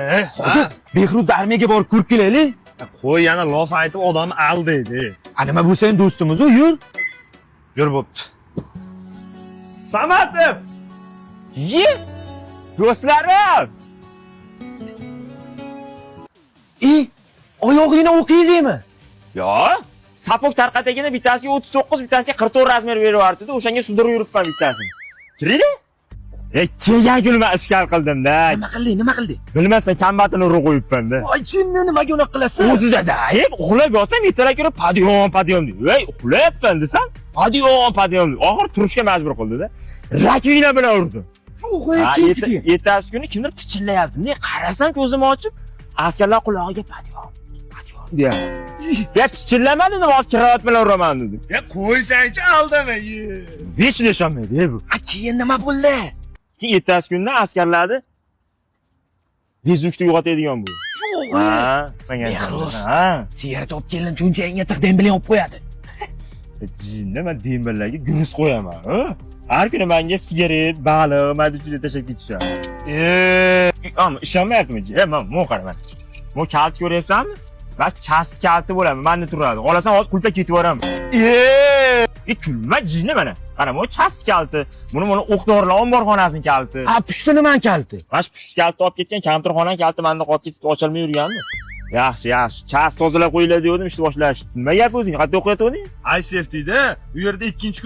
Hozir Behruz armiyaga borib ko'rib kelaylik. Qo'y yana lof aytib odamni aldaydi. Nima bu sening do'stimiz u, yur. Yur bo'pti. Samatov! Ye! Do'stlarim! Oyog'ingni o'qiydimi? Yo, sapok tarqatagina bittasiga 39, bittasiga 44 razmer berib yubordi-da, o'shanga sudirib yuribman bittasini. Kirdi? Kelgan kunima ishkal qildim-da. Nima qildi? Bilmasdan kambatini urib qo'yibman-da. Voy, chinni nimaga unaqa qilasan? O'zida-da, uxlab yotsam ertalab ko'rib padiyom deydi. Voy, uxlayapman desam, padiyom. Oxir turishga majbur qildi-da. Rakina bilan urdi. Yo'q, Ertasi kuni kimdir pichillayapti. Qarasam ko'zim ochib, askarlar qulog'iga padiyom deyapti. Ya pichillamadi deb hozir kiroat bilan uraman dedi. Ya qo'ysangchi aldama. Hech nishonmaydi bu. Keyin nima bo'ldi? Keyin ertasi kunda askarlarni bezukda uyg'otadigan bu. Ha, senga. Ha, Sigaret olib keldim, cho'nchagingga tiq dembeleng olib qo'yadi. jinni men dembillarga gurus qo'yaman, ha? Har kuni menga sigaret, baliq, madichida tashab ketishadi. Ammo ishonmayaptimi? Men qaraman. Bu kalt ko'ryapsanmi? Bas chast kalti bo'ladi, menda turadi. Qolasan hozir qulpa ketib yuboraman. Kulma jinni mana. Qara, bu chast kalti. Buni o'q-dorilar omborxonasining kalti. Pushti nimaning kalti? Bash pushti kalti olib ketgan, kampirxonaning kalti menda qolib ketib ocholmay yurganmi? Yaxshi. Chast tozalab qo'yiladi dedim, ishni boshlashdi. Nima gap o'zing? Qayerda o'qiyotganding? Ay safetyda u yerda ikkinchi